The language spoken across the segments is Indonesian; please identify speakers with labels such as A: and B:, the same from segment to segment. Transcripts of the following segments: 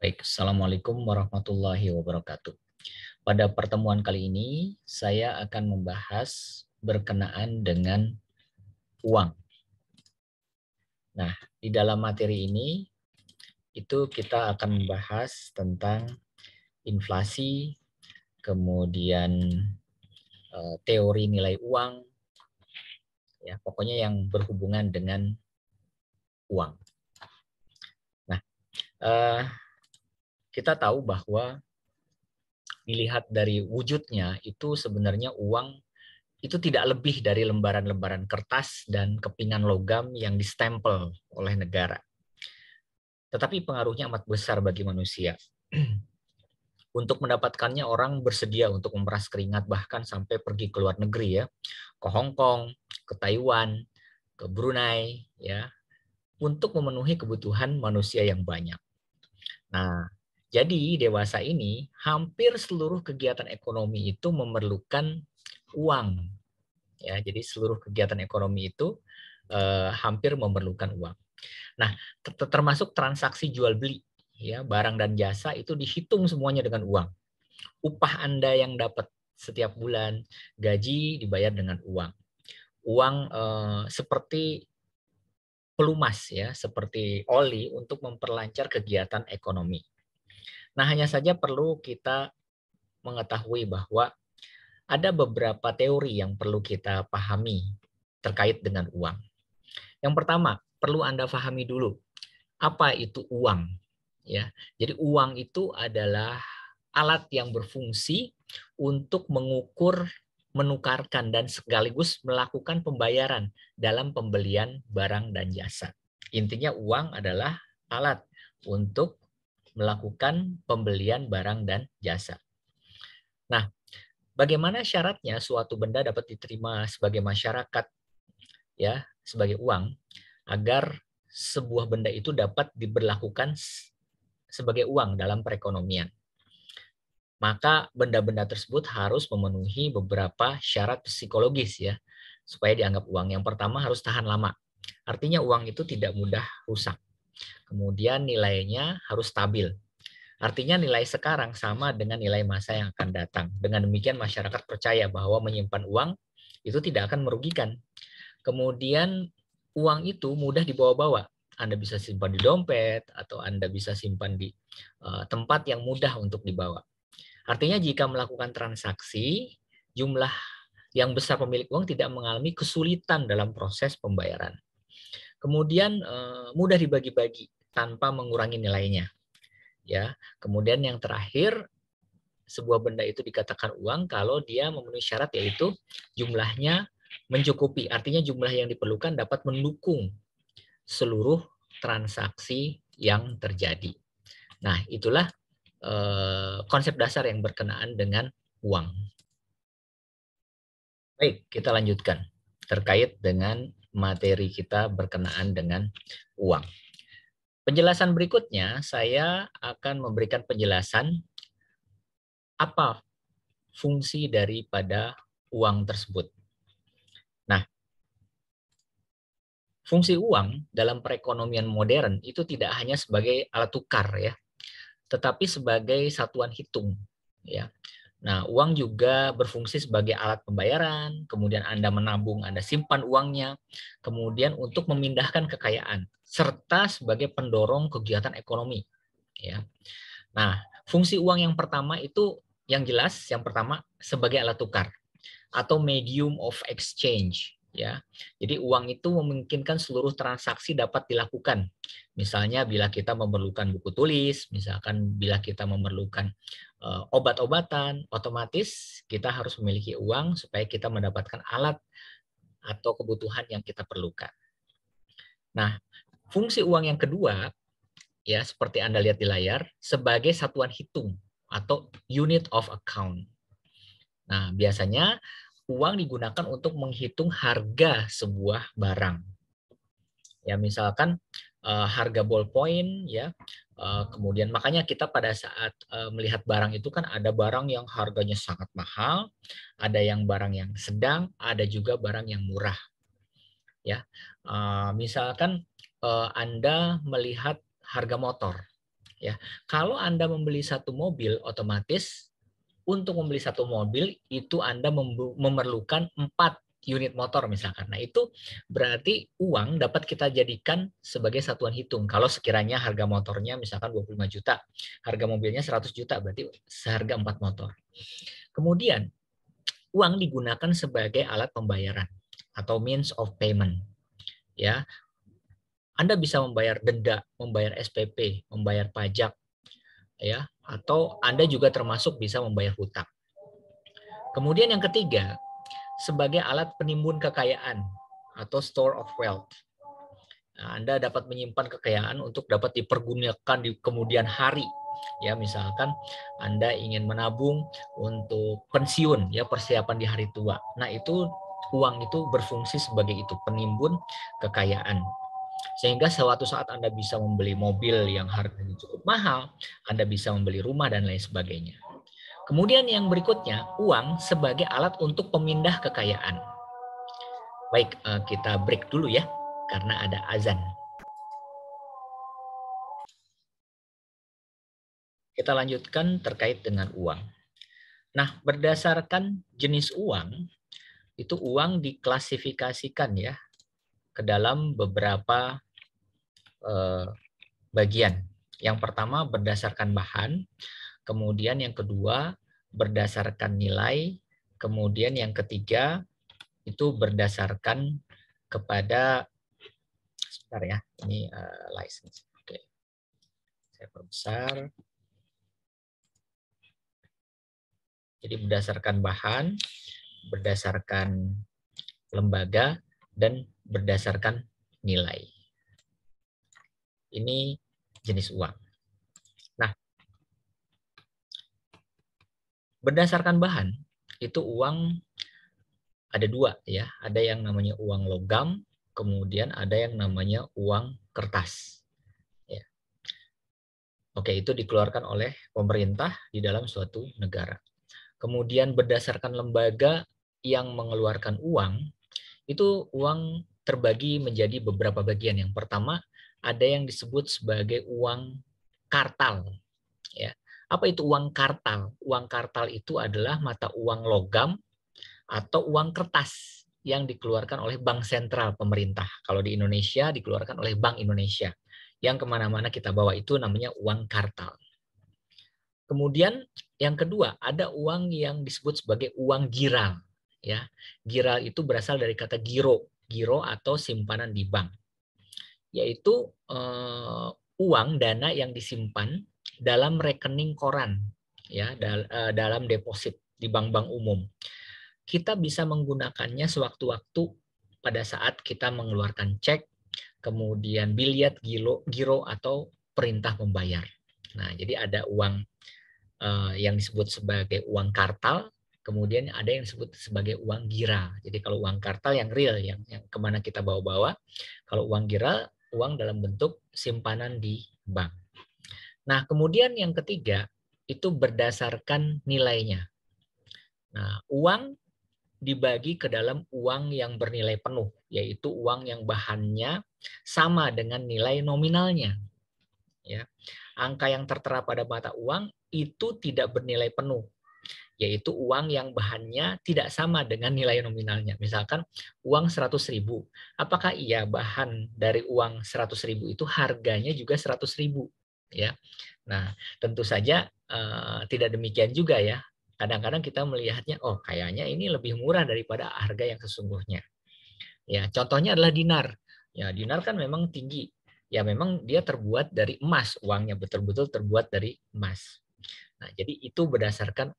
A: Baik, Assalamualaikum warahmatullahi wabarakatuh. Pada pertemuan kali ini, saya akan membahas berkenaan dengan uang. Nah, di dalam materi ini, itu kita akan membahas tentang inflasi, kemudian teori nilai uang, ya pokoknya yang berhubungan dengan uang. Nah, kita tahu bahwa dilihat dari wujudnya, itu sebenarnya uang itu tidak lebih dari lembaran-lembaran kertas dan kepingan logam yang distempel oleh negara. Tetapi pengaruhnya amat besar bagi manusia. Untuk mendapatkannya orang bersedia untuk memeras keringat bahkan sampai pergi ke luar negeri ya, ke Hong Kong, ke Taiwan, ke Brunei ya, untuk memenuhi kebutuhan manusia yang banyak. Nah, jadi dewasa ini hampir seluruh kegiatan ekonomi itu memerlukan uang. Ya, jadi seluruh kegiatan ekonomi itu hampir memerlukan uang. Nah, termasuk transaksi jual beli, ya barang dan jasa itu dihitung semuanya dengan uang. Upah Anda yang dapat setiap bulan, gaji dibayar dengan uang. Uang seperti pelumas ya, seperti oli untuk memperlancar kegiatan ekonomi. Nah, hanya saja perlu kita mengetahui bahwa ada beberapa teori yang perlu kita pahami terkait dengan uang. Yang pertama, perlu Anda pahami dulu apa itu uang. Ya, jadi uang itu adalah alat yang berfungsi untuk mengukur, menukarkan dan sekaligus melakukan pembayaran dalam pembelian barang dan jasa. Intinya uang adalah alat untuk melakukan pembelian barang dan jasa. Nah, bagaimana syaratnya suatu benda dapat diterima sebagai masyarakat ya, sebagai uang agar sebuah benda itu dapat diberlakukan sebagai uang dalam perekonomian. Maka benda-benda tersebut harus memenuhi beberapa syarat psikologis ya, supaya dianggap uang. Yang pertama harus tahan lama. Artinya uang itu tidak mudah rusak. Kemudian nilainya harus stabil. Artinya nilai sekarang sama dengan nilai masa yang akan datang. Dengan demikian masyarakat percaya bahwa menyimpan uang itu tidak akan merugikan. Kemudian uang itu mudah dibawa-bawa. Anda bisa simpan di dompet atau Anda bisa simpan di tempat yang mudah untuk dibawa. Artinya jika melakukan transaksi, jumlah yang besar pemilik uang tidak mengalami kesulitan dalam proses pembayaran. Kemudian mudah dibagi-bagi tanpa mengurangi nilainya. Ya, kemudian yang terakhir, sebuah benda itu dikatakan uang kalau dia memenuhi syarat yaitu jumlahnya mencukupi. Artinya jumlah yang diperlukan dapat mendukung seluruh transaksi yang terjadi. Nah, itulah konsep dasar yang berkenaan dengan uang. Baik, kita lanjutkan terkait dengan materi kita berkenaan dengan uang. Penjelasan berikutnya, saya akan memberikan penjelasan apa fungsi daripada uang tersebut. Nah, fungsi uang dalam perekonomian modern itu tidak hanya sebagai alat tukar ya, tetapi sebagai satuan hitung ya. Nah, uang juga berfungsi sebagai alat pembayaran, kemudian Anda menabung, Anda simpan uangnya, kemudian untuk memindahkan kekayaan, serta sebagai pendorong kegiatan ekonomi. Ya. Nah, fungsi uang yang pertama itu yang jelas, yang pertama sebagai alat tukar atau medium of exchange. Ya, jadi uang itu memungkinkan seluruh transaksi dapat dilakukan. Misalnya bila kita memerlukan buku tulis, misalkan bila kita memerlukan obat-obatan, otomatis kita harus memiliki uang supaya kita mendapatkan alat atau kebutuhan yang kita perlukan. Nah, fungsi uang yang kedua, ya seperti Anda lihat di layar, sebagai satuan hitung atau unit of account. Nah, biasanya uang digunakan untuk menghitung harga sebuah barang. Ya, misalkan harga ballpoint ya. Kemudian makanya kita pada saat melihat barang itu kan ada barang yang harganya sangat mahal, ada yang barang yang sedang, ada juga barang yang murah. Ya. Misalkan Anda melihat harga motor. Ya, kalau Anda membeli satu mobil, otomatis untuk membeli satu mobil itu Anda memerlukan 4 unit motor misalkan. Nah, itu berarti uang dapat kita jadikan sebagai satuan hitung. Kalau sekiranya harga motornya misalkan 25 juta, harga mobilnya 100 juta, berarti seharga 4 motor. Kemudian, uang digunakan sebagai alat pembayaran atau means of payment. Ya, Anda bisa membayar denda, membayar SPP, membayar pajak, ya, atau Anda juga termasuk bisa membayar hutang. Kemudian yang ketiga, sebagai alat penimbun kekayaan atau store of wealth. Nah, Anda dapat menyimpan kekayaan untuk dapat dipergunakan di kemudian hari. Ya, misalkan Anda ingin menabung untuk pensiun, ya, persiapan di hari tua. Nah, itu uang itu berfungsi sebagai itu, penimbun kekayaan. Sehingga suatu saat Anda bisa membeli mobil yang harganya cukup mahal, Anda bisa membeli rumah dan lain sebagainya. Kemudian yang berikutnya, uang sebagai alat untuk pemindah kekayaan. Baik, kita break dulu ya, karena ada azan. Kita lanjutkan terkait dengan uang. Nah, berdasarkan jenis uang, itu uang diklasifikasikan ya ke dalam beberapa bagian. Yang pertama berdasarkan bahan, kemudian yang kedua berdasarkan nilai, kemudian yang ketiga itu berdasarkan kepada, sebentar ya, ini license. Oke, saya perbesar. Jadi berdasarkan bahan, berdasarkan lembaga, dan berdasarkan nilai. Ini jenis uang. Nah, berdasarkan bahan, itu uang ada dua ya. Ada yang namanya uang logam, kemudian ada yang namanya uang kertas. Ya. Oke, itu dikeluarkan oleh pemerintah di dalam suatu negara. Kemudian berdasarkan lembaga yang mengeluarkan uang, itu uang terbagi menjadi beberapa bagian. Yang pertama, ada yang disebut sebagai uang kartal. Ya. Apa itu uang kartal? Uang kartal itu adalah mata uang logam atau uang kertas yang dikeluarkan oleh Bank Sentral pemerintah. Kalau di Indonesia dikeluarkan oleh Bank Indonesia. Yang kemana-mana kita bawa itu namanya uang kartal. Kemudian yang kedua, ada uang yang disebut sebagai uang giral. Ya, giral itu berasal dari kata giro, giro atau simpanan di bank, yaitu uang dana yang disimpan dalam rekening koran, ya, dalam deposit di bank-bank umum. Kita bisa menggunakannya sewaktu-waktu pada saat kita mengeluarkan cek, kemudian biliet, giro atau perintah membayar. Nah, jadi ada uang yang disebut sebagai uang kartal, kemudian ada yang disebut sebagai uang giral. Jadi kalau uang kartal yang real, yang kemana kita bawa-bawa. Kalau uang giral, uang dalam bentuk simpanan di bank. Nah, kemudian yang ketiga, itu berdasarkan nilainya. Nah, uang dibagi ke dalam uang yang bernilai penuh, yaitu uang yang bahannya sama dengan nilai nominalnya. Ya. Angka yang tertera pada mata uang itu tidak bernilai penuh, yaitu uang yang bahannya tidak sama dengan nilai nominalnya. Misalkan uang 100.000, apakah iya bahan dari uang 100.000 itu harganya juga 100.000? Ya. Nah, tentu saja tidak demikian juga ya. Kadang-kadang kita melihatnya, oh kayaknya ini lebih murah daripada harga yang sesungguhnya. Ya, contohnya adalah dinar. Ya, dinar kan memang tinggi. Ya, memang dia terbuat dari emas, uangnya betul-betul terbuat dari emas. Nah, jadi itu berdasarkan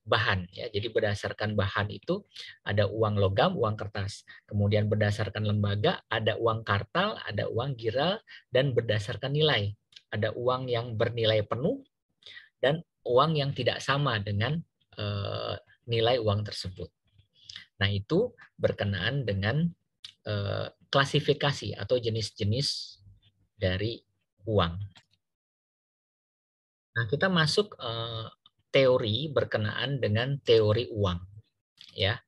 A: bahan ya. Jadi berdasarkan bahan itu ada uang logam, uang kertas. Kemudian berdasarkan lembaga ada uang kartal, ada uang giral, dan berdasarkan nilai. Ada uang yang bernilai penuh dan uang yang tidak sama dengan nilai uang tersebut. Nah, itu berkenaan dengan klasifikasi atau jenis-jenis dari uang. Nah, kita masuk teori berkenaan dengan teori uang, ya.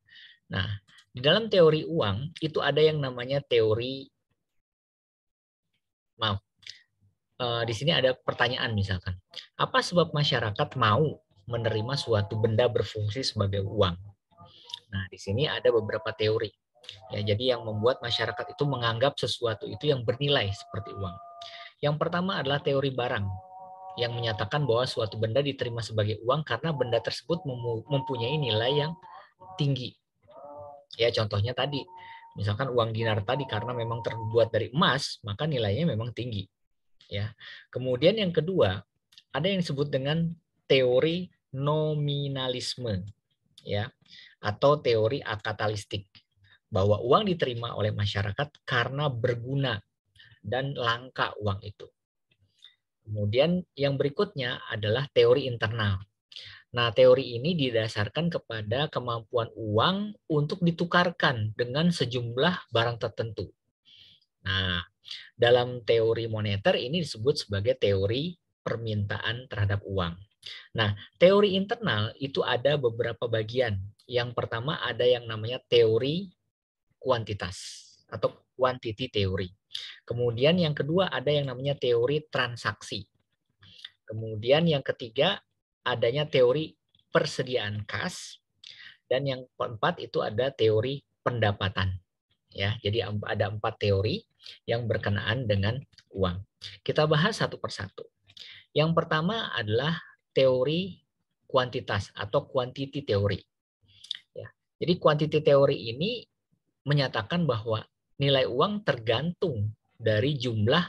A: Nah, di dalam teori uang itu ada yang namanya teori, maaf, di sini ada pertanyaan misalkan, apa sebab masyarakat mau menerima suatu benda berfungsi sebagai uang? Nah, di sini ada beberapa teori. Ya, jadi yang membuat masyarakat itu menganggap sesuatu itu yang bernilai seperti uang. Yang pertama adalah teori barang, yang menyatakan bahwa suatu benda diterima sebagai uang karena benda tersebut mempunyai nilai yang tinggi. Ya, contohnya tadi, misalkan uang dinar tadi karena memang terbuat dari emas, maka nilainya memang tinggi. Ya. Kemudian yang kedua, ada yang disebut dengan teori nominalisme, ya, atau teori akatalistik, bahwa uang diterima oleh masyarakat karena berguna dan langka uang itu. Kemudian yang berikutnya adalah teori internal. Nah, teori ini didasarkan kepada kemampuan uang untuk ditukarkan dengan sejumlah barang tertentu. Nah, dalam teori moneter ini disebut sebagai teori permintaan terhadap uang. Nah, teori internal itu ada beberapa bagian. Yang pertama ada yang namanya teori kuantitas atau quantity theory. Kemudian yang kedua ada yang namanya teori transaksi. Kemudian yang ketiga adanya teori persediaan kas, dan yang keempat itu ada teori pendapatan. Ya, jadi ada 4 teori yang berkenaan dengan uang. Kita bahas satu persatu. Yang pertama adalah teori kuantitas atau quantity theory. Ya, jadi quantity theory ini menyatakan bahwa nilai uang tergantung dari jumlah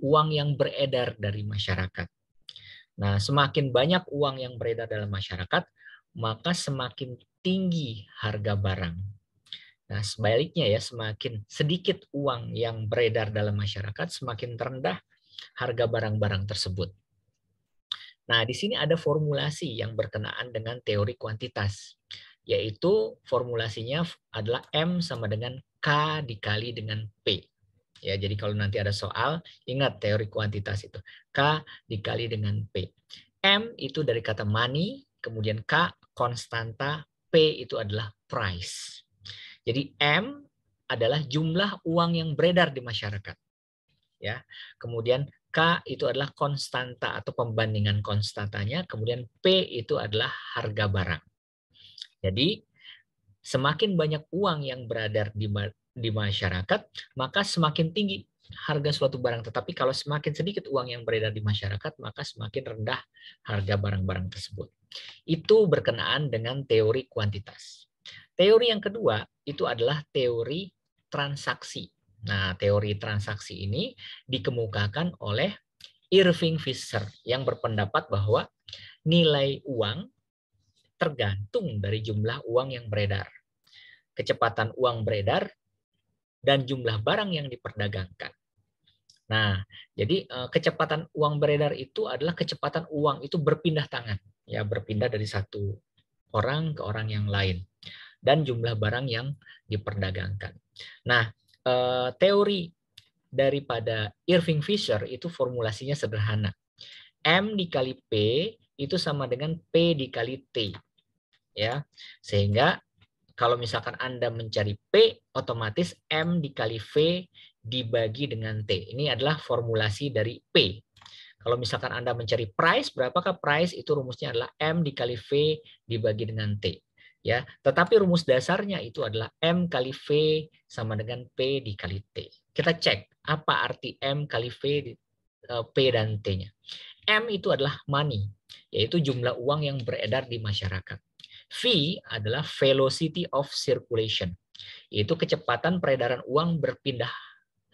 A: uang yang beredar dari masyarakat. Nah, semakin banyak uang yang beredar dalam masyarakat, maka semakin tinggi harga barang. Nah, sebaliknya ya, semakin sedikit uang yang beredar dalam masyarakat, semakin rendah harga barang-barang tersebut. Nah, di sini ada formulasi yang berkenaan dengan teori kuantitas, yaitu formulasinya adalah M sama dengan K dikali dengan P. Ya, jadi kalau nanti ada soal, ingat teori kuantitas itu. K dikali dengan P. M itu dari kata money, kemudian K konstanta, P itu adalah price. Jadi M adalah jumlah uang yang beredar di masyarakat. Ya. Kemudian K itu adalah konstanta atau pembandingan konstantanya, kemudian P itu adalah harga barang. Jadi semakin banyak uang yang beredar di masyarakat, maka semakin tinggi harga suatu barang. Tetapi kalau semakin sedikit uang yang beredar di masyarakat, maka semakin rendah harga barang-barang tersebut. Itu berkenaan dengan teori kuantitas. Teori yang kedua itu adalah teori transaksi. Nah, teori transaksi ini dikemukakan oleh Irving Fisher yang berpendapat bahwa nilai uang tergantung dari jumlah uang yang beredar, kecepatan uang beredar, dan jumlah barang yang diperdagangkan. Nah, jadi kecepatan uang beredar itu adalah kecepatan uang itu berpindah tangan, ya, berpindah dari satu orang ke orang yang lain, dan jumlah barang yang diperdagangkan. Nah, teori daripada Irving Fisher itu formulasinya sederhana. M dikali P itu sama dengan P dikali T. Ya, sehingga kalau misalkan Anda mencari P, otomatis M dikali V dibagi dengan T. Ini adalah formulasi dari P. Kalau misalkan Anda mencari price, berapakah price? Itu rumusnya adalah M dikali V dibagi dengan T. Ya, tetapi rumus dasarnya itu adalah M kali V sama dengan P dikali T. Kita cek apa arti M kali V, P dan T-nya. M itu adalah money, yaitu jumlah uang yang beredar di masyarakat. V adalah velocity of circulation, yaitu kecepatan peredaran uang berpindah.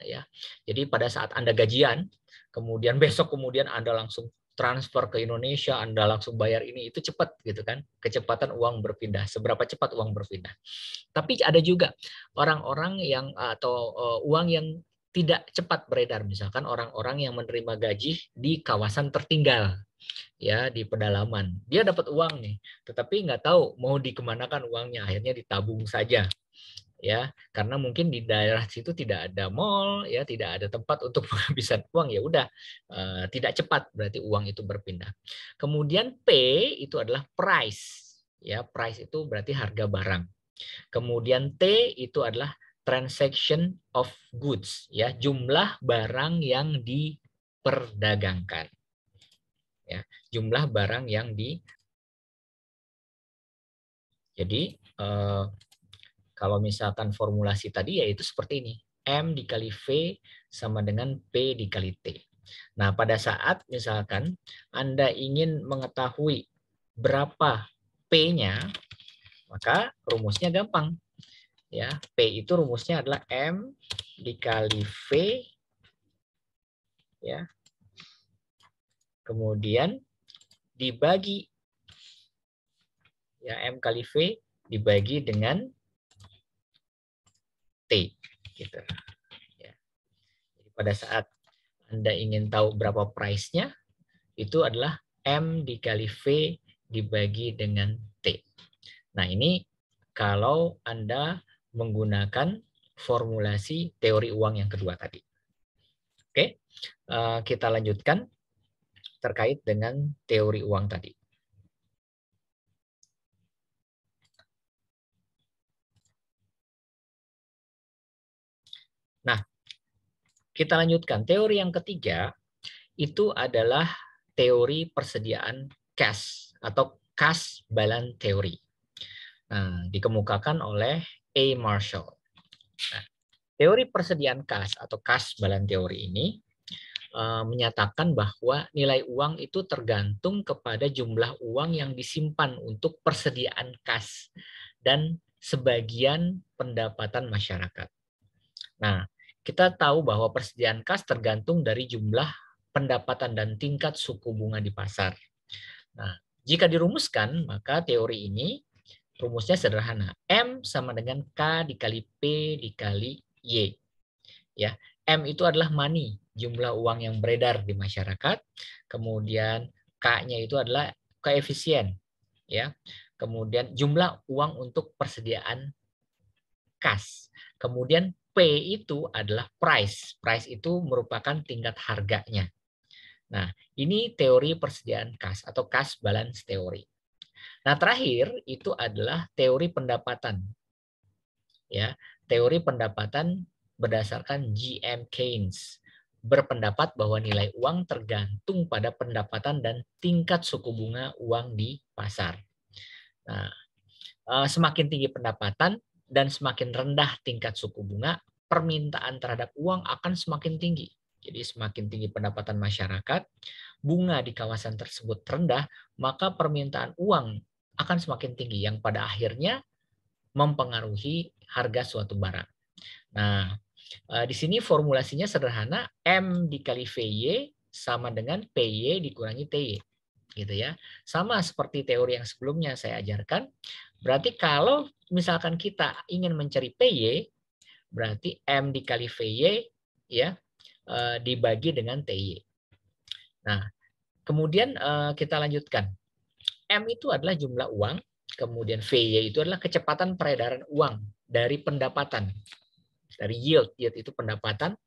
A: Ya, jadi pada saat Anda gajian, kemudian besok kemudian Anda langsung transfer ke Indonesia, Anda langsung bayar ini, itu cepat gitu kan, kecepatan uang berpindah, seberapa cepat uang berpindah. Tapi ada juga orang-orang yang atau uang yang tidak cepat beredar, misalkan orang-orang yang menerima gaji di kawasan tertinggal, ya, di pedalaman. Dia dapat uang nih, tetapi nggak tahu mau dikemanakan uangnya, akhirnya ditabung saja. Ya, karena mungkin di daerah situ tidak ada mall, ya, tidak ada tempat untuk penghabisan uang, ya udah tidak cepat berarti uang itu berpindah. Kemudian P itu adalah price, ya, price itu berarti harga barang. Kemudian T itu adalah transaction of goods, ya, jumlah barang yang diperdagangkan. Ya, jumlah barang yang jadi kalau misalkan formulasi tadi yaitu seperti ini. M dikali V sama dengan P dikali T. Nah, pada saat misalkan Anda ingin mengetahui berapa P-nya, maka rumusnya gampang. Ya, P itu rumusnya adalah M dikali V, ya. Kemudian dibagi, ya, M kali V dibagi dengan T, gitu. Ya. Jadi pada saat Anda ingin tahu berapa price-nya, itu adalah M dikali V dibagi dengan T. Nah, ini kalau Anda menggunakan formulasi teori uang yang kedua tadi. Oke, kita lanjutkan terkait dengan teori uang tadi. Nah, kita lanjutkan. Teori yang ketiga itu adalah teori persediaan cash atau cash balance theory. Nah, dikemukakan oleh A. Marshall. Nah, teori persediaan cash atau cash balance theory ini menyatakan bahwa nilai uang itu tergantung kepada jumlah uang yang disimpan untuk persediaan kas dan sebagian pendapatan masyarakat. Nah, kita tahu bahwa persediaan kas tergantung dari jumlah pendapatan dan tingkat suku bunga di pasar. Nah, jika dirumuskan, maka teori ini rumusnya sederhana. M sama dengan K dikali P dikali Y. Ya, M itu adalah money, jumlah uang yang beredar di masyarakat. Kemudian K-nya itu adalah koefisien, ya. Kemudian jumlah uang untuk persediaan kas. Kemudian P itu adalah price. Price itu merupakan tingkat harganya. Nah, ini teori persediaan kas atau cash balance theory. Nah, terakhir itu adalah teori pendapatan. Ya, teori pendapatan berdasarkan G.M. Keynes berpendapat bahwa nilai uang tergantung pada pendapatan dan tingkat suku bunga uang di pasar. Nah, semakin tinggi pendapatan dan semakin rendah tingkat suku bunga, permintaan terhadap uang akan semakin tinggi. Jadi semakin tinggi pendapatan masyarakat, bunga di kawasan tersebut rendah, maka permintaan uang akan semakin tinggi yang pada akhirnya mempengaruhi harga suatu barang. Nah, di sini formulasinya sederhana, M dikali VY sama dengan PY dikurangi TY. Gitu ya. Sama seperti teori yang sebelumnya saya ajarkan. Berarti kalau misalkan kita ingin mencari PY, berarti M dikali VY ya dibagi dengan TY. Nah, kemudian kita lanjutkan. M itu adalah jumlah uang, kemudian VY itu adalah kecepatan peredaran uang dari pendapatan. Dari yield itu pendapatan,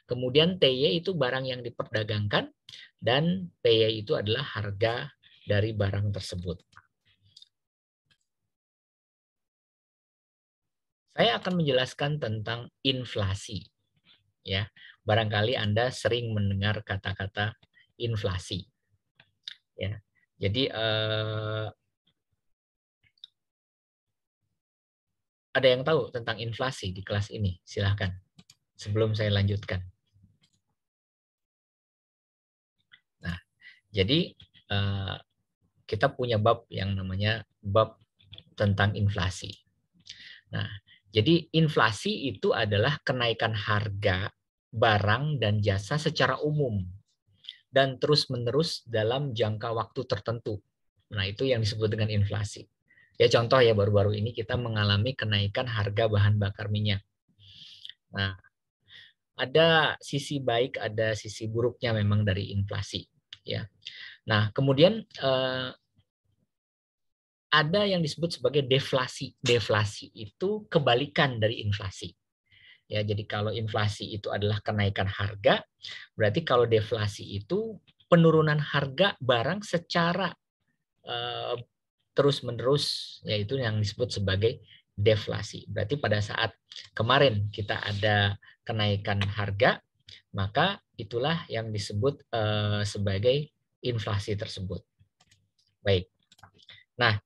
A: kemudian TY itu barang yang diperdagangkan, dan PY itu adalah harga dari barang tersebut. Saya akan menjelaskan tentang inflasi. Ya, barangkali Anda sering mendengar kata-kata inflasi. Ya, jadi ada yang tahu tentang inflasi di kelas ini? Silahkan, sebelum saya lanjutkan. Nah, jadi kita punya bab yang namanya bab tentang inflasi. Nah, jadi inflasi itu adalah kenaikan harga barang dan jasa secara umum dan terus-menerus dalam jangka waktu tertentu. Nah, itu yang disebut dengan inflasi. Ya, contoh ya, baru-baru ini kita mengalami kenaikan harga bahan bakar minyak. Nah, ada sisi baik, ada sisi buruknya memang dari inflasi. Ya. Nah, kemudian ada yang disebut sebagai deflasi. Deflasi itu kebalikan dari inflasi. Ya, jadi kalau inflasi itu adalah kenaikan harga, berarti kalau deflasi itu penurunan harga barang secara terus-menerus, yaitu yang disebut sebagai deflasi. Berarti pada saat kemarin kita ada kenaikan harga, maka itulah yang disebut sebagai inflasi tersebut. Baik. Nah,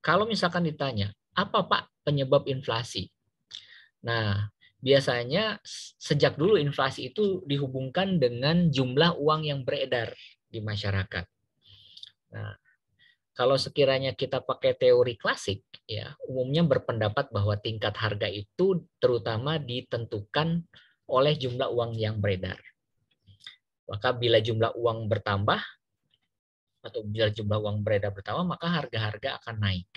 A: kalau misalkan ditanya, apa Pak penyebab inflasi? Nah, biasanya sejak dulu inflasi itu dihubungkan dengan jumlah uang yang beredar di masyarakat. Nah, kalau sekiranya kita pakai teori klasik, ya umumnya berpendapat bahwa tingkat harga itu terutama ditentukan oleh jumlah uang yang beredar. Maka bila jumlah uang bertambah atau bila jumlah uang beredar bertambah, maka harga-harga akan naik.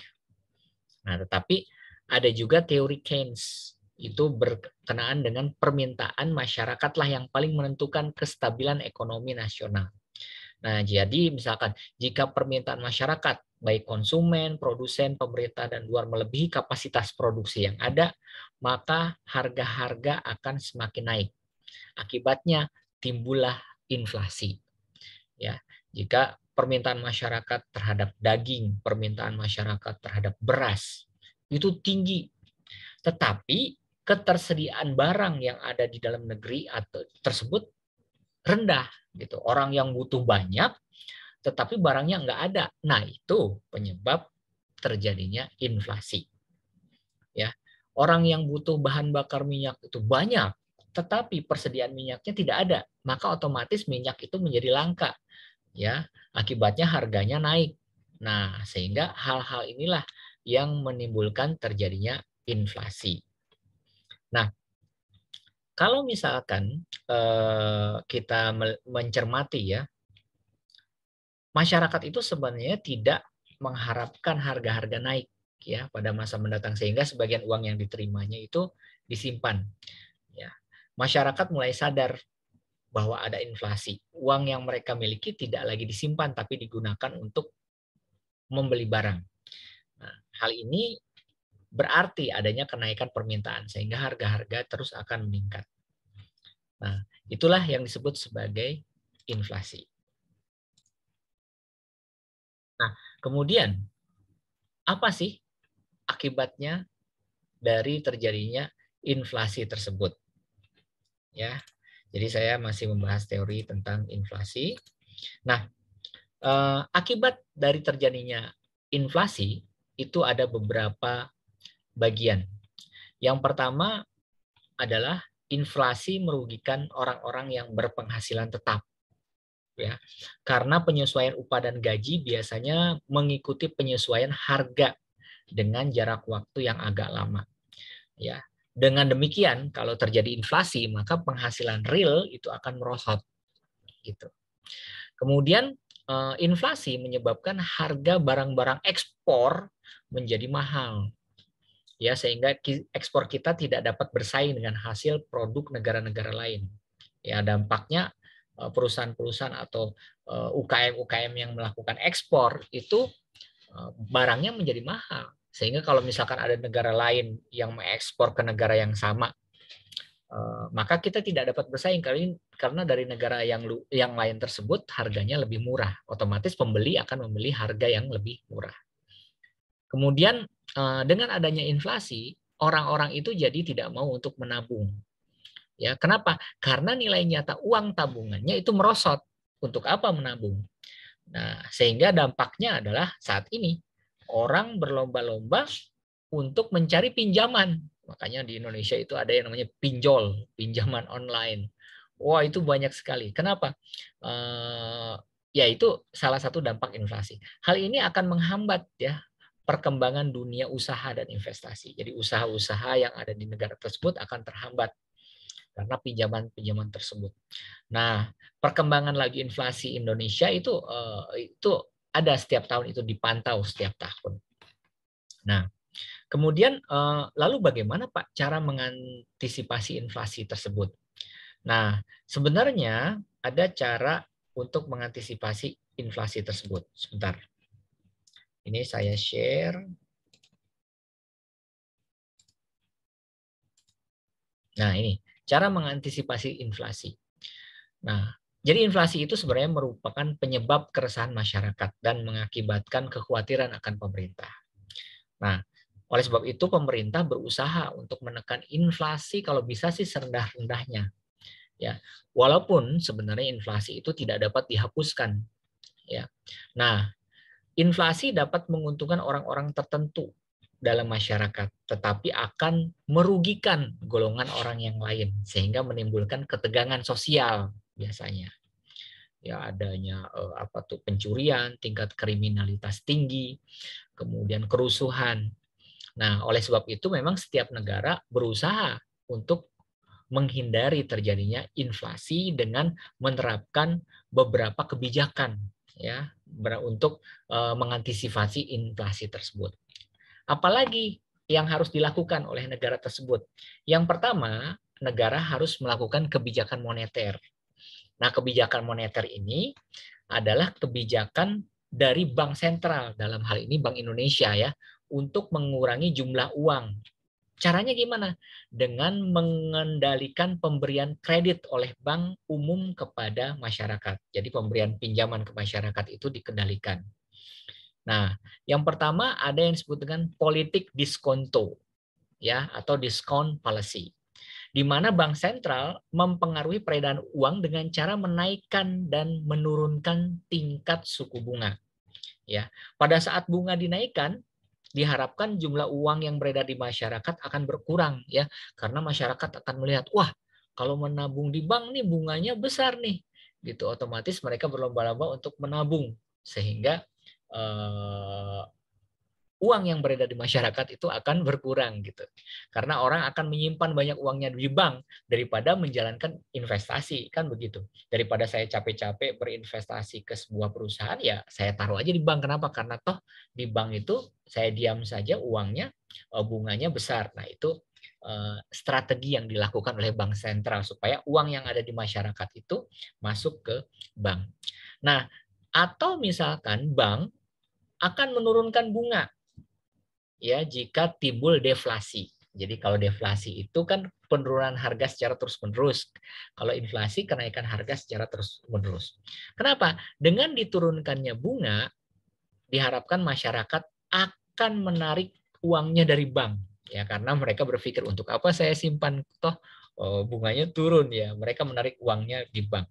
A: Nah, tetapi ada juga teori Keynes, itu berkenaan dengan permintaan masyarakatlah yang paling menentukan kestabilan ekonomi nasional. Nah, jadi misalkan jika permintaan masyarakat, baik konsumen, produsen, pemerintah, dan luar melebihi kapasitas produksi yang ada, maka harga-harga akan semakin naik. Akibatnya timbullah inflasi. Ya, jika permintaan masyarakat terhadap daging, permintaan masyarakat terhadap beras itu tinggi, tetapi ketersediaan barang yang ada di dalam negeri atau tersebut rendah gitu. Orang yang butuh banyak tetapi barangnya nggak ada. Nah, itu penyebab terjadinya inflasi. Ya. Orang yang butuh bahan bakar minyak itu banyak, tetapi persediaan minyaknya tidak ada, maka otomatis minyak itu menjadi langka. Ya, akibatnya harganya naik. Nah, sehingga hal-hal inilah yang menimbulkan terjadinya inflasi. Nah, kalau misalkan kita mencermati ya, masyarakat itu sebenarnya tidak mengharapkan harga-harga naik ya pada masa mendatang, sehingga sebagian uang yang diterimanya itu disimpan. Ya, masyarakat mulai sadar bahwa ada inflasi. Uang yang mereka miliki tidak lagi disimpan, tapi digunakan untuk membeli barang. Nah, hal ini berarti adanya kenaikan permintaan, sehingga harga-harga terus akan meningkat. Nah, itulah yang disebut sebagai inflasi. Nah, kemudian apa sih akibatnya dari terjadinya inflasi tersebut? Ya, jadi saya masih membahas teori tentang inflasi. Nah, akibat dari terjadinya inflasi itu ada beberapa bagian. Yang pertama adalah inflasi merugikan orang-orang yang berpenghasilan tetap. Ya, karena penyesuaian upah dan gaji biasanya mengikuti penyesuaian harga dengan jarak waktu yang agak lama. Ya, dengan demikian kalau terjadi inflasi maka penghasilan real itu akan merosot. Gitu. Kemudian inflasi menyebabkan harga barang-barang ekspor menjadi mahal. Ya, sehingga ekspor kita tidak dapat bersaing dengan hasil produk negara-negara lain. Ya, dampaknya perusahaan-perusahaan atau UKM-UKM yang melakukan ekspor itu barangnya menjadi mahal. Sehingga kalau misalkan ada negara lain yang mengekspor ke negara yang sama, maka kita tidak dapat bersaing karena dari negara yang lain tersebut harganya lebih murah. Otomatis pembeli akan membeli harga yang lebih murah. Kemudian dengan adanya inflasi, orang-orang itu jadi tidak mau untuk menabung. Ya, kenapa? Karena nilai nyata uang tabungannya itu merosot. Untuk apa menabung? Nah, sehingga dampaknya adalah saat ini orang berlomba-lomba untuk mencari pinjaman. Makanya di Indonesia itu ada yang namanya pinjol, pinjaman online. Wah, itu banyak sekali. Kenapa? Ya, itu salah satu dampak inflasi. Hal ini akan menghambat ya perkembangan dunia usaha dan investasi. Jadi usaha-usaha yang ada di negara tersebut akan terhambat karena pinjaman-pinjaman tersebut. Nah, perkembangan lagi inflasi Indonesia itu ada setiap tahun, itu dipantau setiap tahun. Nah, kemudian lalu bagaimana Pak cara mengantisipasi inflasi tersebut? Nah, sebenarnya ada cara untuk mengantisipasi inflasi tersebut. Sebentar. Ini saya share. Nah, ini cara mengantisipasi inflasi. Nah, Jadi inflasi itu sebenarnya merupakan penyebab keresahan masyarakat dan mengakibatkan kekhawatiran akan pemerintah. Nah, oleh sebab itu pemerintah berusaha untuk menekan inflasi kalau bisa sih serendah-rendahnya. Ya, walaupun sebenarnya inflasi itu tidak dapat dihapuskan. Ya, nah inflasi dapat menguntungkan orang-orang tertentu dalam masyarakat, tetapi akan merugikan golongan orang yang lain sehingga menimbulkan ketegangan sosial biasanya. Ya adanya pencurian, tingkat kriminalitas tinggi, kemudian kerusuhan. Nah, oleh sebab itu memang setiap negara berusaha untuk menghindari terjadinya inflasi dengan menerapkan beberapa kebijakan ya untuk mengantisipasi inflasi tersebut. Apalagi yang harus dilakukan oleh negara tersebut? Yang pertama, negara harus melakukan kebijakan moneter. Nah, kebijakan moneter ini adalah kebijakan dari bank sentral, dalam hal ini Bank Indonesia ya, untuk mengurangi jumlah uang. Caranya gimana? Dengan mengendalikan pemberian kredit oleh bank umum kepada masyarakat. Jadi pemberian pinjaman ke masyarakat itu dikendalikan. Nah, yang pertama ada yang disebut dengan politik diskonto ya atau discount policy, di mana bank sentral mempengaruhi peredaran uang dengan cara menaikkan dan menurunkan tingkat suku bunga. Ya, pada saat bunga dinaikkan, diharapkan jumlah uang yang beredar di masyarakat akan berkurang ya, karena masyarakat akan melihat, wah, kalau menabung di bank nih bunganya besar nih, gitu. Otomatis mereka berlomba-lomba untuk menabung sehingga uang yang beredar di masyarakat itu akan berkurang gitu. Karena orang akan menyimpan banyak uangnya di bank daripada menjalankan investasi, kan begitu. Daripada saya capek-capek berinvestasi ke sebuah perusahaan, ya saya taruh aja di bank. Kenapa? Karena toh di bank itu saya diam saja uangnya, bunganya besar. Nah, itu strategi yang dilakukan oleh bank sentral supaya uang yang ada di masyarakat itu masuk ke bank. Nah, atau misalkan bank akan menurunkan bunga ya jika timbul deflasi. Jadi kalau deflasi itu kan penurunan harga secara terus-menerus. Kalau inflasi kenaikan harga secara terus-menerus. Kenapa? Dengan diturunkannya bunga, diharapkan masyarakat akan menarik uangnya dari bank. Ya, karena mereka berpikir untuk apa saya simpan toh bunganya turun ya. Mereka menarik uangnya di bank.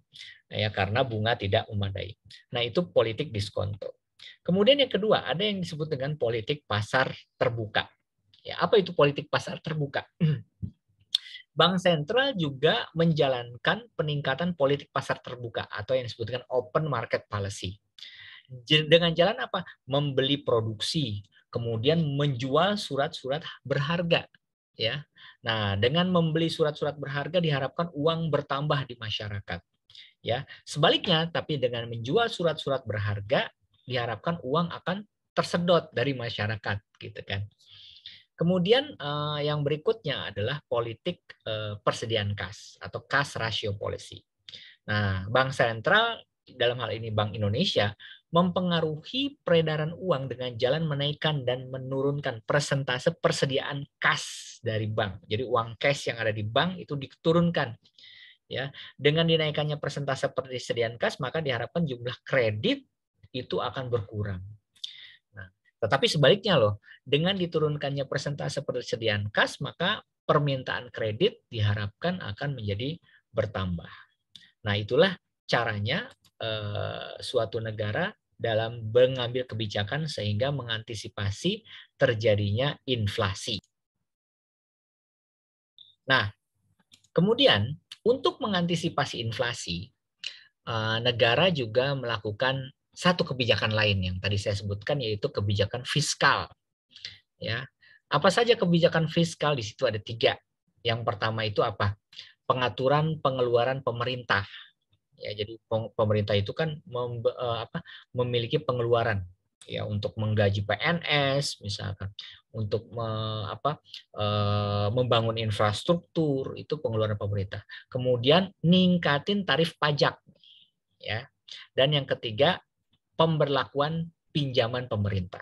A: Nah, ya karena bunga tidak memadai. Nah, itu politik diskonto. Kemudian yang kedua, ada yang disebut dengan politik pasar terbuka. Ya, apa itu politik pasar terbuka? Bank sentral juga menjalankan peningkatan politik pasar terbuka atau yang disebut dengan open market policy. Dengan jalan apa? Membeli produksi, kemudian menjual surat-surat berharga. Ya, nah dengan membeli surat-surat berharga diharapkan uang bertambah di masyarakat. Ya, sebaliknya, tapi dengan menjual surat-surat berharga diharapkan uang akan tersedot dari masyarakat, gitu kan. Kemudian yang berikutnya adalah politik persediaan kas atau cash ratio policy. Nah, bank sentral dalam hal ini Bank Indonesia mempengaruhi peredaran uang dengan jalan menaikkan dan menurunkan persentase persediaan kas dari bank. Jadi uang cash yang ada di bank itu diturunkan. Ya, dengan dinaikannya persentase persediaan kas, maka diharapkan jumlah kredit itu akan berkurang. Nah, tetapi sebaliknya loh, dengan diturunkannya persentase persediaan kas, maka permintaan kredit diharapkan akan menjadi bertambah. Nah, itulah caranya suatu negara dalam mengambil kebijakan sehingga mengantisipasi terjadinya inflasi. Nah, kemudian untuk mengantisipasi inflasi, negara juga melakukan satu kebijakan lain yang tadi saya sebutkan, yaitu kebijakan fiskal. Ya, apa saja kebijakan fiskal? Di situ ada 3. Yang pertama itu apa? Pengaturan pengeluaran pemerintah. Ya, jadi pemerintah itu kan memiliki pengeluaran ya untuk menggaji PNS misalkan, untuk membangun infrastruktur, itu pengeluaran pemerintah. Kemudian ningkatin tarif pajak ya. Dan yang ketiga, pemberlakuan pinjaman pemerintah.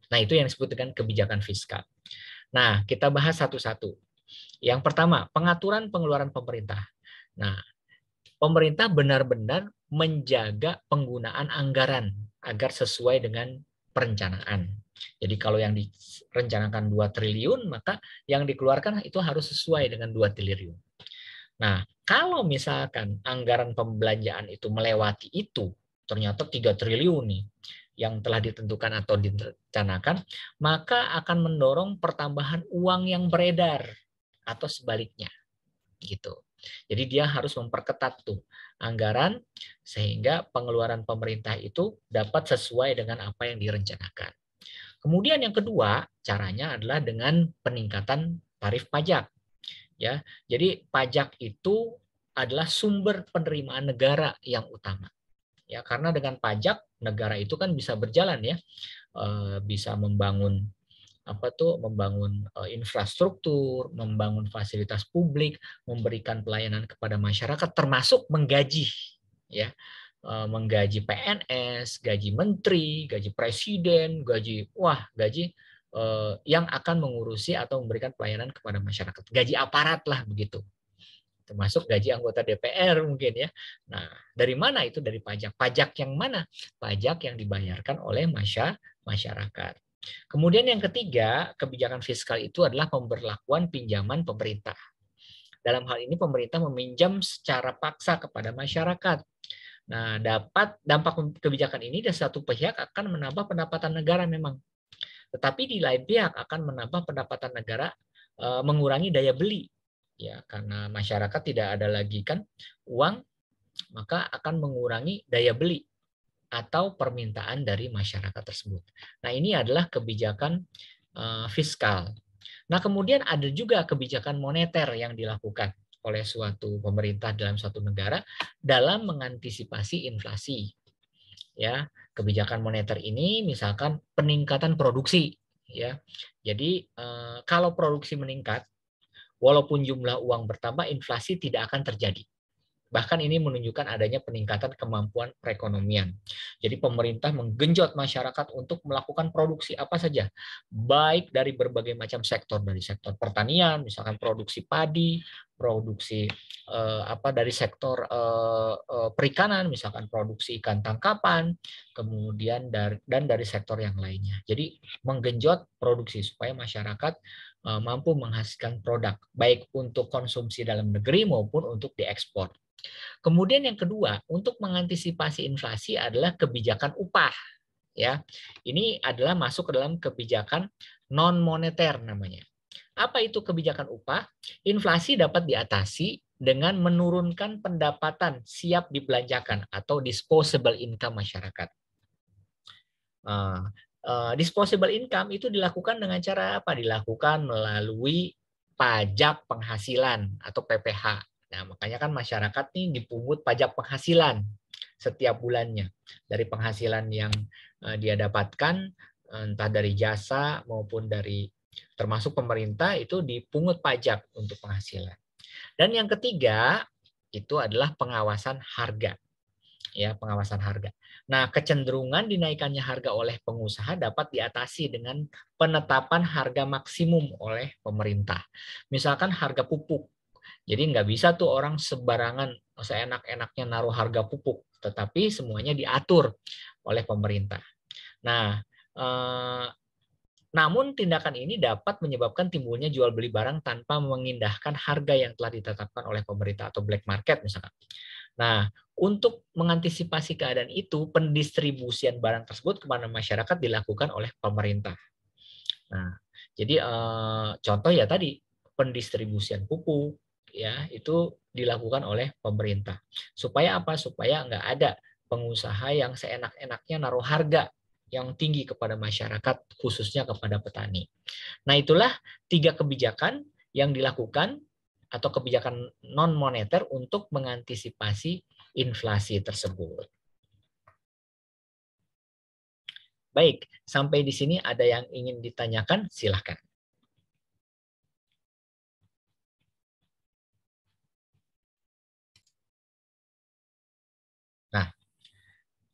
A: Nah, itu yang disebut dengan kebijakan fiskal. Nah, kita bahas satu-satu. Yang pertama, pengaturan pengeluaran pemerintah. Nah, pemerintah benar-benar menjaga penggunaan anggaran agar sesuai dengan perencanaan. Jadi kalau yang direncanakan 2 triliun, maka yang dikeluarkan itu harus sesuai dengan 2 triliun. Nah, kalau misalkan anggaran pembelanjaan itu melewati itu, ternyata 3 triliun nih yang telah ditentukan atau direncanakan, maka akan mendorong pertambahan uang yang beredar atau sebaliknya gitu. Jadi dia harus memperketat tuh anggaran sehingga pengeluaran pemerintah itu dapat sesuai dengan apa yang direncanakan. Kemudian yang kedua, caranya adalah dengan peningkatan tarif pajak. Ya, jadi pajak itu adalah sumber penerimaan negara yang utama. Ya, karena dengan pajak negara itu kan bisa berjalan ya, bisa membangun membangun infrastruktur, membangun fasilitas publik, memberikan pelayanan kepada masyarakat, termasuk menggaji, ya, menggaji PNS, gaji menteri, gaji presiden, gaji yang akan mengurusi atau memberikan pelayanan kepada masyarakat, gaji aparat lah begitu, termasuk gaji anggota DPR mungkin ya. Nah, dari mana itu? Dari pajak. Pajak yang mana? Pajak yang dibayarkan oleh masyarakat. Kemudian yang ketiga, kebijakan fiskal itu adalah pemberlakuan pinjaman pemerintah. Dalam hal ini pemerintah meminjam secara paksa kepada masyarakat. Nah, dampak kebijakan ini dari satu pihak akan menambah pendapatan negara memang. Tetapi di lain pihak akan menambah pendapatan negara, mengurangi daya beli. Ya, karena masyarakat tidak ada lagi kan uang, maka akan mengurangi daya beli atau permintaan dari masyarakat tersebut. Nah, ini adalah kebijakan fiskal. Nah, kemudian ada juga kebijakan moneter yang dilakukan oleh suatu pemerintah dalam suatu negara dalam mengantisipasi inflasi. Ya, kebijakan moneter ini misalkan peningkatan produksi, ya. Jadi kalau produksi meningkat, walaupun jumlah uang bertambah, inflasi tidak akan terjadi. Bahkan ini menunjukkan adanya peningkatan kemampuan perekonomian. Jadi pemerintah menggenjot masyarakat untuk melakukan produksi apa saja, baik dari berbagai macam sektor, dari sektor pertanian, misalkan produksi padi, produksi dari sektor perikanan, misalkan produksi ikan tangkapan, kemudian dari sektor yang lainnya. Jadi menggenjot produksi supaya masyarakat mampu menghasilkan produk, baik untuk konsumsi dalam negeri maupun untuk diekspor. Kemudian yang kedua, untuk mengantisipasi inflasi adalah kebijakan upah. Ya, ini adalah masuk ke dalam kebijakan non moneter namanya. Apa itu kebijakan upah? Inflasi dapat diatasi dengan menurunkan pendapatan siap dibelanjakan atau disposable income masyarakat. Disposable income itu dilakukan dengan cara apa? Dilakukan melalui pajak penghasilan atau PPH. Nah, makanya kan masyarakat nih dipungut pajak penghasilan setiap bulannya. Dari penghasilan yang dia dapatkan, entah dari jasa maupun dari termasuk pemerintah, itu dipungut pajak untuk penghasilan. Dan yang ketiga, itu adalah pengawasan harga. Ya, pengawasan harga. Nah, kecenderungan dinaikannya harga oleh pengusaha dapat diatasi dengan penetapan harga maksimum oleh pemerintah. Misalkan harga pupuk. Jadi nggak bisa tuh orang sembarangan seenak-enaknya naruh harga pupuk, tetapi semuanya diatur oleh pemerintah. Nah, namun tindakan ini dapat menyebabkan timbulnya jual beli barang tanpa mengindahkan harga yang telah ditetapkan oleh pemerintah atau black market misalkan. Nah, untuk mengantisipasi keadaan itu, pendistribusian barang tersebut kepada masyarakat dilakukan oleh pemerintah. Nah, jadi contoh ya tadi pendistribusian pupuk ya itu dilakukan oleh pemerintah. Supaya apa? Supaya nggak ada pengusaha yang seenak-enaknya naruh harga yang tinggi kepada masyarakat, khususnya kepada petani. Nah, itulah 3 kebijakan yang dilakukan atau kebijakan non moneter untuk mengantisipasi inflasi tersebut. Baik, sampai di sini ada yang ingin ditanyakan? Silakan. Nah,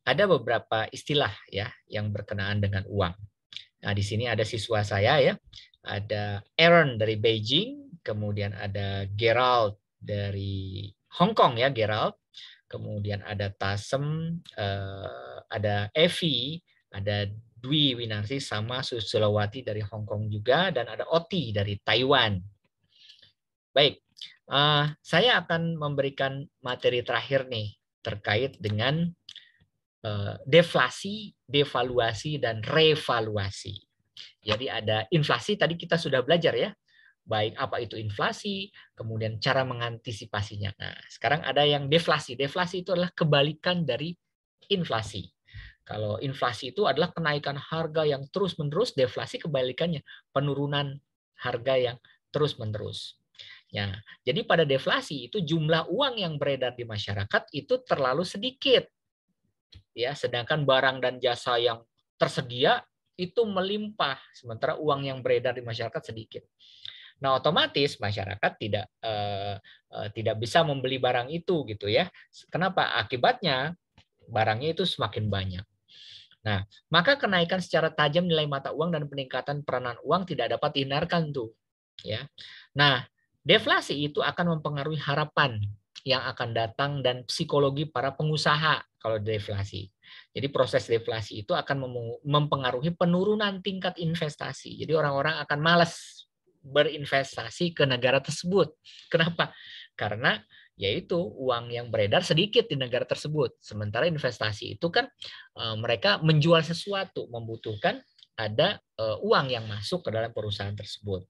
A: ada beberapa istilah ya yang berkenaan dengan uang. Nah, di sini ada siswa saya ya. Ada Aaron dari Beijing, kemudian ada Gerald dari Hong Kong ya, Gerald. kemudian ada Tasem, ada Evi, ada Dwi Winarsi sama Susilowati dari Hong Kong juga, dan ada Oti dari Taiwan. Baik, saya akan memberikan materi terakhir nih terkait dengan deflasi, devaluasi, dan revaluasi. Jadi ada inflasi, tadi kita sudah belajar ya, baik apa itu inflasi, kemudian cara mengantisipasinya. Nah, sekarang ada yang deflasi. Deflasi itu adalah kebalikan dari inflasi. Kalau inflasi itu adalah kenaikan harga yang terus-menerus, deflasi kebalikannya, penurunan harga yang terus-menerus. Ya, jadi pada deflasi itu jumlah uang yang beredar di masyarakat itu terlalu sedikit. Ya, sedangkan barang dan jasa yang tersedia itu melimpah, sementara uang yang beredar di masyarakat sedikit. Nah, otomatis masyarakat tidak bisa membeli barang itu gitu ya. Kenapa? Akibatnya barangnya itu semakin banyak. Nah, maka kenaikan secara tajam nilai mata uang dan peningkatan peranan uang tidak dapat dihindarkan tuh, ya. Nah, deflasi itu akan mempengaruhi harapan yang akan datang dan psikologi para pengusaha kalau deflasi. Jadi proses deflasi itu akan mempengaruhi penurunan tingkat investasi. Jadi orang-orang akan malas berinvestasi ke negara tersebut. Kenapa? Karena yaitu uang yang beredar sedikit di negara tersebut. Sementara investasi itu kan mereka menjual sesuatu, membutuhkan ada uang yang masuk ke dalam perusahaan tersebut.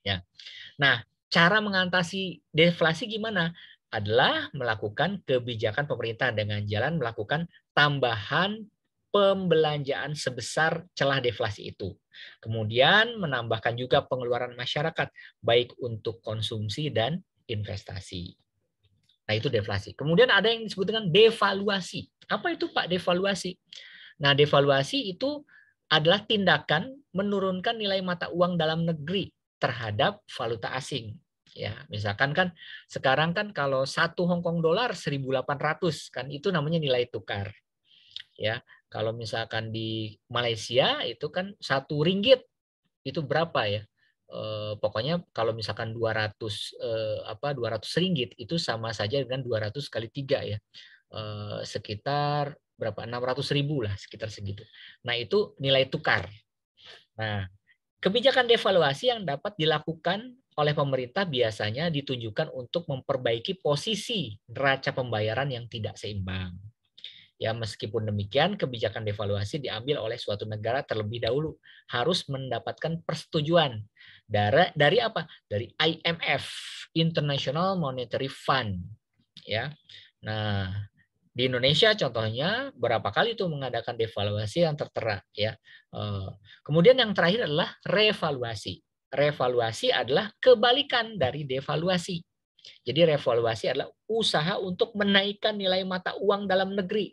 A: Ya. Nah, cara mengatasi deflasi gimana? Adalah melakukan kebijakan pemerintah dengan jalan melakukan tambahan pembelanjaan sebesar celah deflasi itu. Kemudian menambahkan juga pengeluaran masyarakat, baik untuk konsumsi dan investasi. Nah, itu deflasi. Kemudian ada yang disebut dengan devaluasi. Apa itu, Pak, devaluasi? Nah, devaluasi itu adalah tindakan menurunkan nilai mata uang dalam negeri terhadap valuta asing. Ya, misalkan kan sekarang kan kalau 1 Hong Kong dolar 1.800 kan itu namanya nilai tukar. Ya, kalau misalkan di Malaysia itu kan 1 ringgit itu berapa ya? Pokoknya kalau misalkan 200 ringgit itu sama saja dengan 200 kali 3 ya. Sekitar berapa? 600.000 lah, sekitar segitu. Nah, itu nilai tukar. Nah, kebijakan devaluasi yang dapat dilakukan oleh pemerintah biasanya ditunjukkan untuk memperbaiki posisi neraca pembayaran yang tidak seimbang. Ya, meskipun demikian, kebijakan devaluasi diambil oleh suatu negara terlebih dahulu harus mendapatkan persetujuan dari apa? Dari IMF, International Monetary Fund. Ya, nah di Indonesia contohnya berapa kali itu mengadakan devaluasi yang tertera. Ya, kemudian yang terakhir adalah revaluasi. Revaluasi adalah kebalikan dari devaluasi. Jadi revaluasi adalah usaha untuk menaikkan nilai mata uang dalam negeri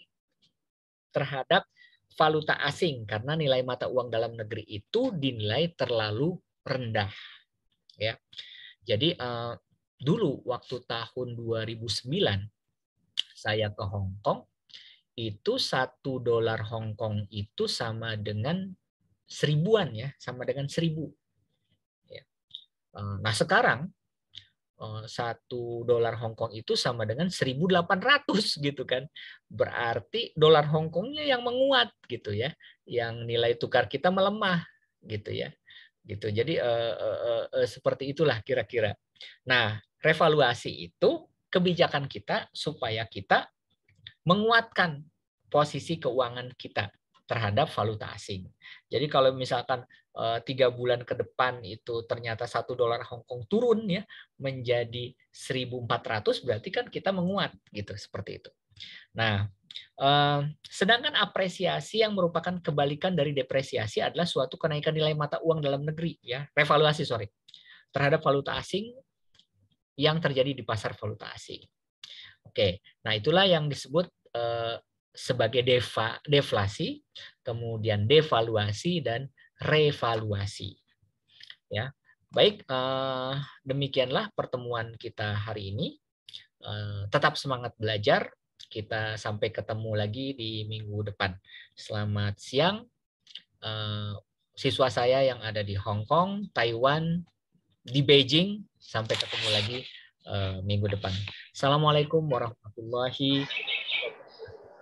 A: terhadap valuta asing karena nilai mata uang dalam negeri itu dinilai terlalu rendah. Ya, jadi dulu waktu tahun 2009 saya ke Hong Kong itu 1 dolar Hong Kong itu sama dengan 1000-an ya, sama dengan 1000. Ya. Nah sekarang 1 dolar Hong Kong itu sama dengan 1.800 gitu kan. Berarti dolar Hong Kongnya yang menguat gitu ya, yang nilai tukar kita melemah gitu ya. Gitu. Jadi seperti itulah kira-kira. Nah, revaluasi itu kebijakan kita supaya kita menguatkan posisi keuangan kita terhadap valuta asing. Jadi kalau misalkan 3 bulan ke depan itu ternyata 1 dolar Hong Kong turun ya menjadi 1.400 berarti kan kita menguat gitu seperti itu. Nah, sedangkan apresiasi yang merupakan kebalikan dari depresiasi adalah suatu kenaikan nilai mata uang dalam negeri ya, revaluasi terhadap valuta asing yang terjadi di pasar valuta asing. Oke, nah itulah yang disebut sebagai deflasi, kemudian devaluasi dan revaluasi. Ya, baik, demikianlah pertemuan kita hari ini. Tetap semangat belajar. Kita sampai ketemu lagi di minggu depan. Selamat siang, siswa saya yang ada di Hong Kong, Taiwan, di Beijing. Sampai ketemu lagi minggu depan. Assalamualaikum warahmatullahi